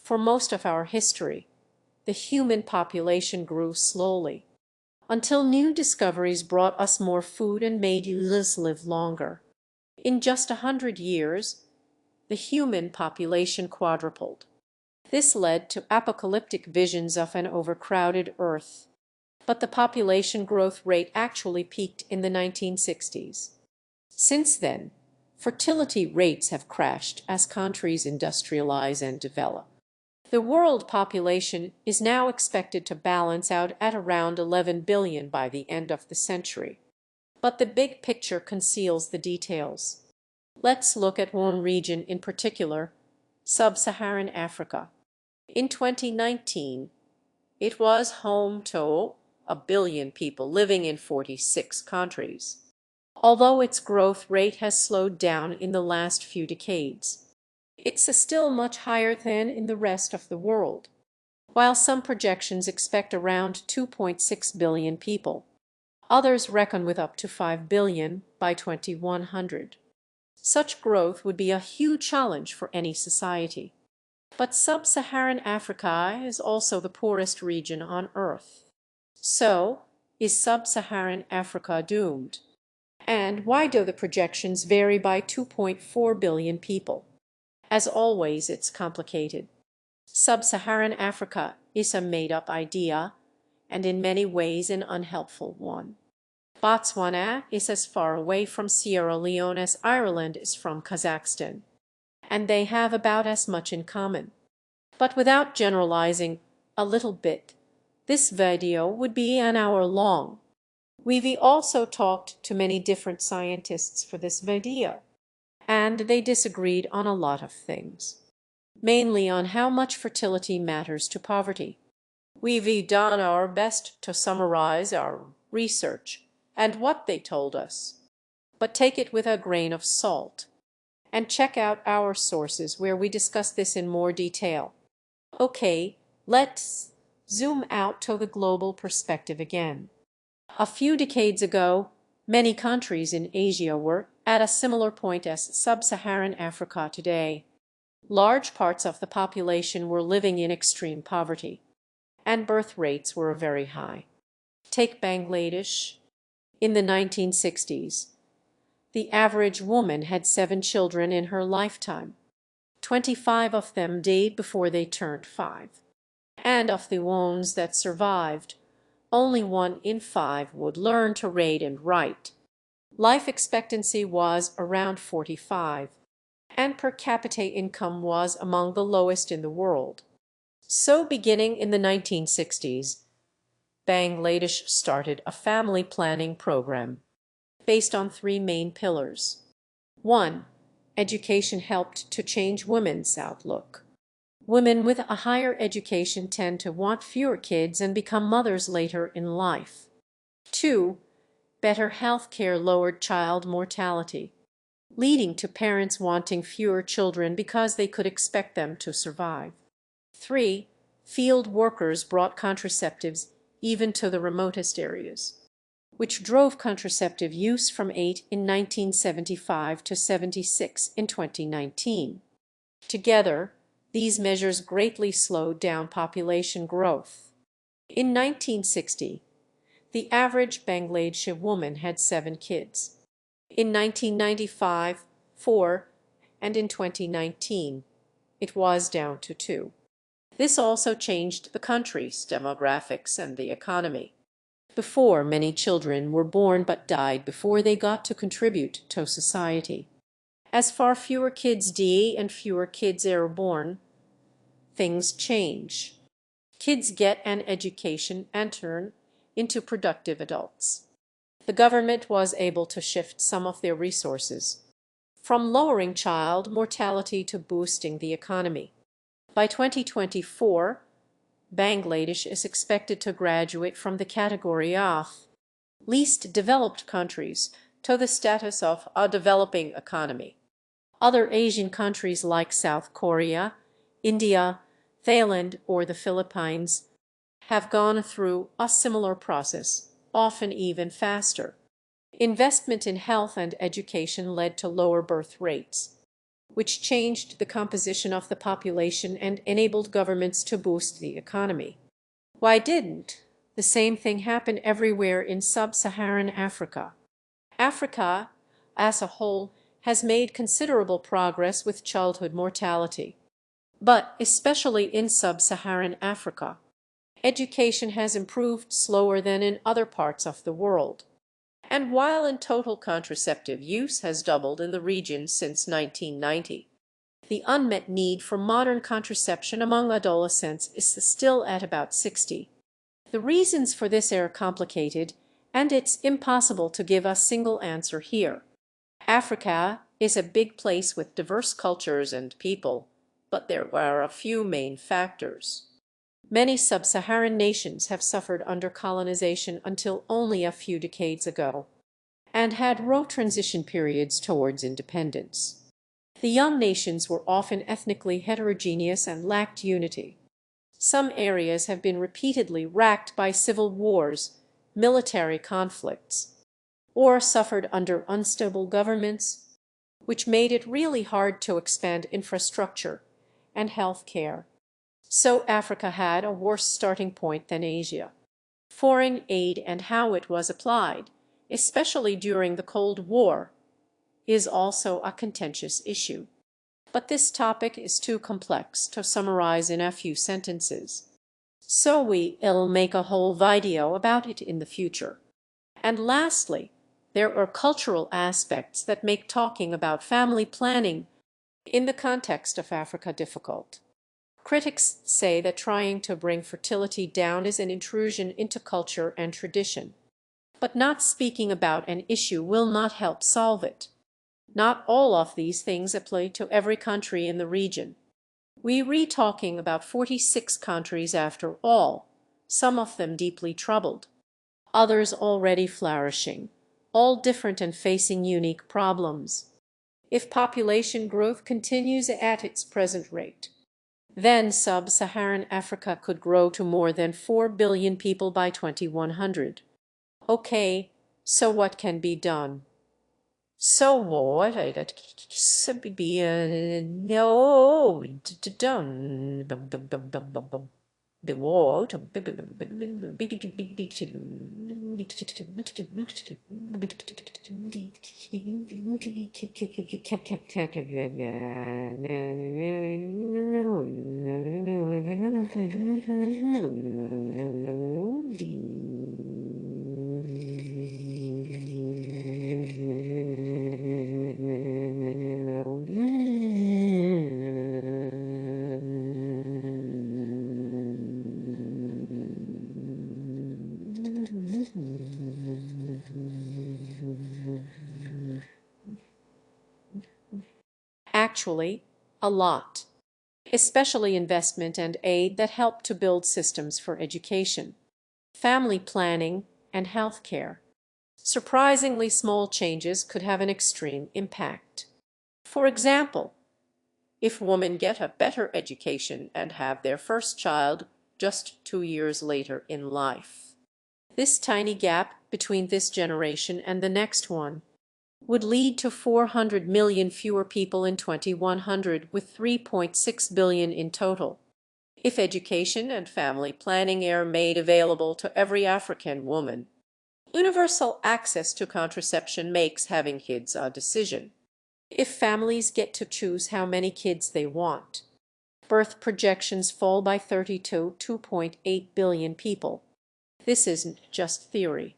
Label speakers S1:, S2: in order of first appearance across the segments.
S1: For most of our history, the human population grew slowly, until new discoveries brought us more food and made us live longer. In just 100 years, the human population quadrupled. This led to apocalyptic visions of an overcrowded Earth. But the population growth rate actually peaked in the 1960s. Since then, fertility rates have crashed as countries industrialize and develop. The world population is now expected to balance out at around 11 billion by the end of the century. But the big picture conceals the details. Let's look at one region in particular, Sub-Saharan Africa. In 2019, it was home to 1 billion people living in 46 countries. Although its growth rate has slowed down in the last few decades, it's still much higher than in the rest of the world. While some projections expect around 2.6 billion people, others reckon with up to 5 billion by 2100. Such growth would be a huge challenge for any society. But Sub-Saharan Africa is also the poorest region on Earth. So, is Sub-Saharan Africa doomed? And why do the projections vary by 2.4 billion people? As always, it's complicated. Sub-Saharan Africa is a made-up idea, and in many ways an unhelpful one. Botswana is as far away from Sierra Leone as Ireland is from Kazakhstan, and they have about as much in common. But without generalizing a little bit, this video would be an hour long. We've also talked to many different scientists for this video, and they disagreed on a lot of things, mainly on how much fertility matters to poverty. We've done our best to summarize our research and what they told us, but take it with a grain of salt, and check out our sources where we discuss this in more detail. Okay, let's zoom out to the global perspective again. A few decades ago, many countries in Asia were at a similar point as Sub-Saharan Africa today. Large parts of the population were living in extreme poverty, and birth rates were very high. Take Bangladesh. In the 1960s, the average woman had 7 children in her lifetime. 25 of them died before they turned 5. And of the ones that survived, only 1 in 5 would learn to read and write. Life expectancy was around 45, and per capita income was among the lowest in the world. So beginning in the 1960s, Bangladesh started a family planning program based on 3 main pillars. 1. Education helped to change women's outlook. Women with a higher education tend to want fewer kids and become mothers later in life. 2. Better health care lowered child mortality, leading to parents wanting fewer children because they could expect them to survive. 3. Field workers brought contraceptives even to the remotest areas, which drove contraceptive use from 8 in 1975 to 76 in 2019. Together, these measures greatly slowed down population growth. In 1960, the average Bangladeshi woman had 7 kids. In 1995, 4, and in 2019, it was down to 2. This also changed the country's demographics and the economy. Before, many children were born but died before they got to contribute to society. As far fewer kids die and fewer kids are born, things change. Kids get an education and turn into productive adults. The government was able to shift some of their resources from lowering child mortality to boosting the economy. By 2024, Bangladesh is expected to graduate from the category of least developed countries to the status of a developing economy. Other Asian countries like South Korea, India, Thailand, or the Philippines have gone through a similar process, often even faster. Investment in health and education led to lower birth rates. which changed the composition of the population and enabled governments to boost the economy. Why didn't the same thing happen everywhere in Sub-Saharan Africa? Africa, as a whole, has made considerable progress with childhood mortality. But especially in Sub-Saharan Africa, education has improved slower than in other parts of the world. And while in total contraceptive use has doubled in the region since 1990, the unmet need for modern contraception among adolescents is still at about 60. The reasons for this are complicated, and it's impossible to give a single answer here. Africa is a big place with diverse cultures and people, but there are a few main factors. Many sub-Saharan nations have suffered under colonization until only a few decades ago, and had rough transition periods towards independence. The young nations were often ethnically heterogeneous and lacked unity. Some areas have been repeatedly racked by civil wars, military conflicts, or suffered under unstable governments, which made it really hard to expand infrastructure and health care. So Africa had a worse starting point than Asia. Foreign aid and how it was applied, especially during the Cold War, is also a contentious issue. But this topic is too complex to summarize in a few sentences. So we'll make a whole video about it in the future. And lastly, there are cultural aspects that make talking about family planning in the context of Africa difficult. Critics say that trying to bring fertility down is an intrusion into culture and tradition. But not speaking about an issue will not help solve it. Not all of these things apply to every country in the region. We're talking about 46 countries after all, some of them deeply troubled, others already flourishing, all different and facing unique problems. If population growth continues at its present rate, then Sub-Saharan Africa could grow to more than 4 billion people by 2100. Okay, so what can be done? So what could be no done. The world actually, a lot, especially investment and aid that help to build systems for education, family planning, and health care. Surprisingly small changes could have an extreme impact. For example, if women get a better education and have their first child just 2 years later in life. This tiny gap between this generation and the next one would lead to 400 million fewer people in 2100 with 3.6 billion in total. If education and family planning are made available to every African woman, universal access to contraception makes having kids a decision. If families get to choose how many kids they want, birth projections fall by 30 to 2.8 billion people. This isn't just theory.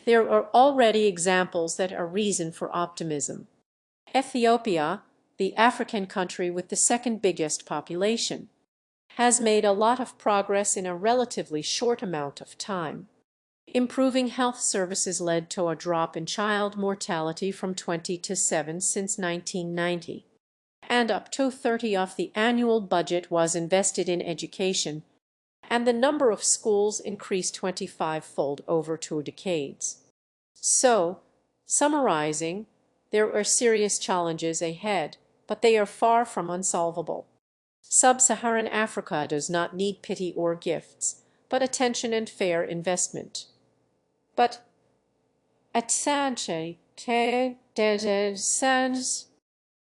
S1: There are already examples that are reason for optimism. Ethiopia, the African country with the second biggest population, has made a lot of progress in a relatively short amount of time. Improving health services led to a drop in child mortality from 20 to 7 since 1990, and up to 30 of the annual budget was invested in education, and the number of schools increased 25-fold over 2 decades. So, summarizing, there are serious challenges ahead, but they are far from unsolvable. Sub-Saharan Africa does not need pity or gifts, but attention and fair investment. But at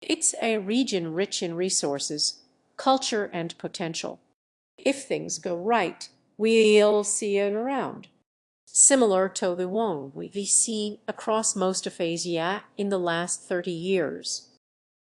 S1: It's a region rich in resources, culture, and potential. If things go right, we'll see it around. Similar to the one we've seen across most of Asia in the last 30 years.